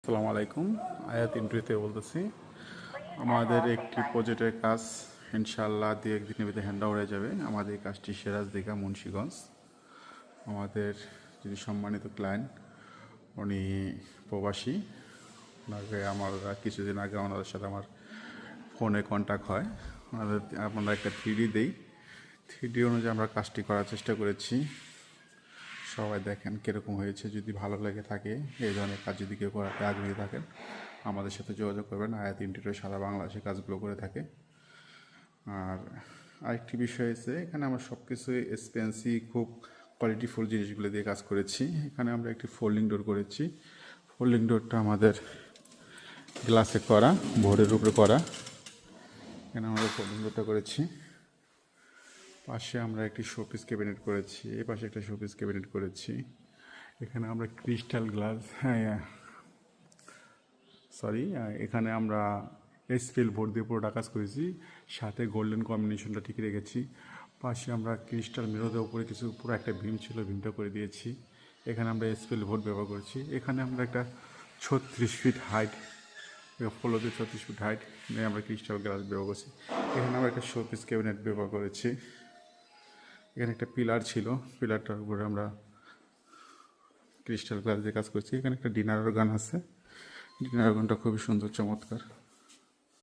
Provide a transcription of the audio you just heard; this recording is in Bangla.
আসসালামু আলাইকুম। আয়াত ইন্টুইতে বলতেছি। আমাদের একটি প্রজেক্টের কাজ ইনশাআল্লাহ 2-1 দিনের ভিতরে হ্যান্ড ওভার হয়ে যাবে। আমাদের এই কাজটি সিরাজদিঘা মুন্সিগঞ্জ। আমাদের যিনি সম্মানিত ক্লায়েন্ট উনি প্রবাসী। ওনাকে কিছুদিন আগে ওনাদের সাথে আমার ফোনে কন্ট্যাক্ট হয়। আমরা একটা 3D দেই। 3D অনুযায়ী আমরা কাজটি করার চেষ্টা করেছি। সবাই দেখেন কীরকম হয়েছে। যদি ভালো লেগে থাকে, এই ধরনের কাজ যদি কেউ করাতে আগ্রহী থাকেন, আমাদের সাথে যোগাযোগ করবেন। আয়াত ইন্টিরিয়র সারা বাংলাদেশে কাজগুলো করে থাকে। আর আরেকটি বিষয় আছে, এখানে আমরা সব কিছুই এক্সপেন্সিভ, খুব কোয়ালিটিফুল জিনিসগুলো দিয়ে কাজ করেছি। এখানে আমরা একটি ফোল্ডিং ডোর করেছি। ফোল্ডিং ডোরটা আমাদের গ্লাসে করা, বোর্ডের উপরে করা। এখানে আমরা ফোল্ডিং ডোরটা করেছি। পাশে আমরা একটি শোপিস ক্যাবিনেট করেছি, এই পাশে একটা শোপিস ক্যাবিনেট করেছি। এখানে আমরা ক্রিস্টাল গ্লাস, এখানে আমরা এসপিএল বোর্ড দিয়ে পুরোটা কাজ করেছি, সাথে গোল্ডেন কম্বিনেশনটা ঠিক রেখেছি। পাশে আমরা ক্রিস্টাল মিররের উপরে কিছু পুরো একটা ভীম ছিল, ভীমটা করে দিয়েছি। এখানে আমরা এসপিএল বোর্ড ব্যবহার করেছি। এখানে আমরা একটা 36 ফিট হাইট, ফ্লোতে 36 ফিট হাইট নিয়ে আমরা ক্রিস্টাল গ্লাস ব্যবহার করছি। এখানে আমরা একটা শোপিস ক্যাবিনেট ব্যবহার করেছি। এখানে একটা পিলার ছিল, পিলারটার উপরে আমরা ক্রিস্টাল গ্লাস দিয়ে কাজ করছি। এখানে একটা ডিনার অর্গান আছে, ডিনার অর্গানটা খুবই সুন্দর, চমৎকার।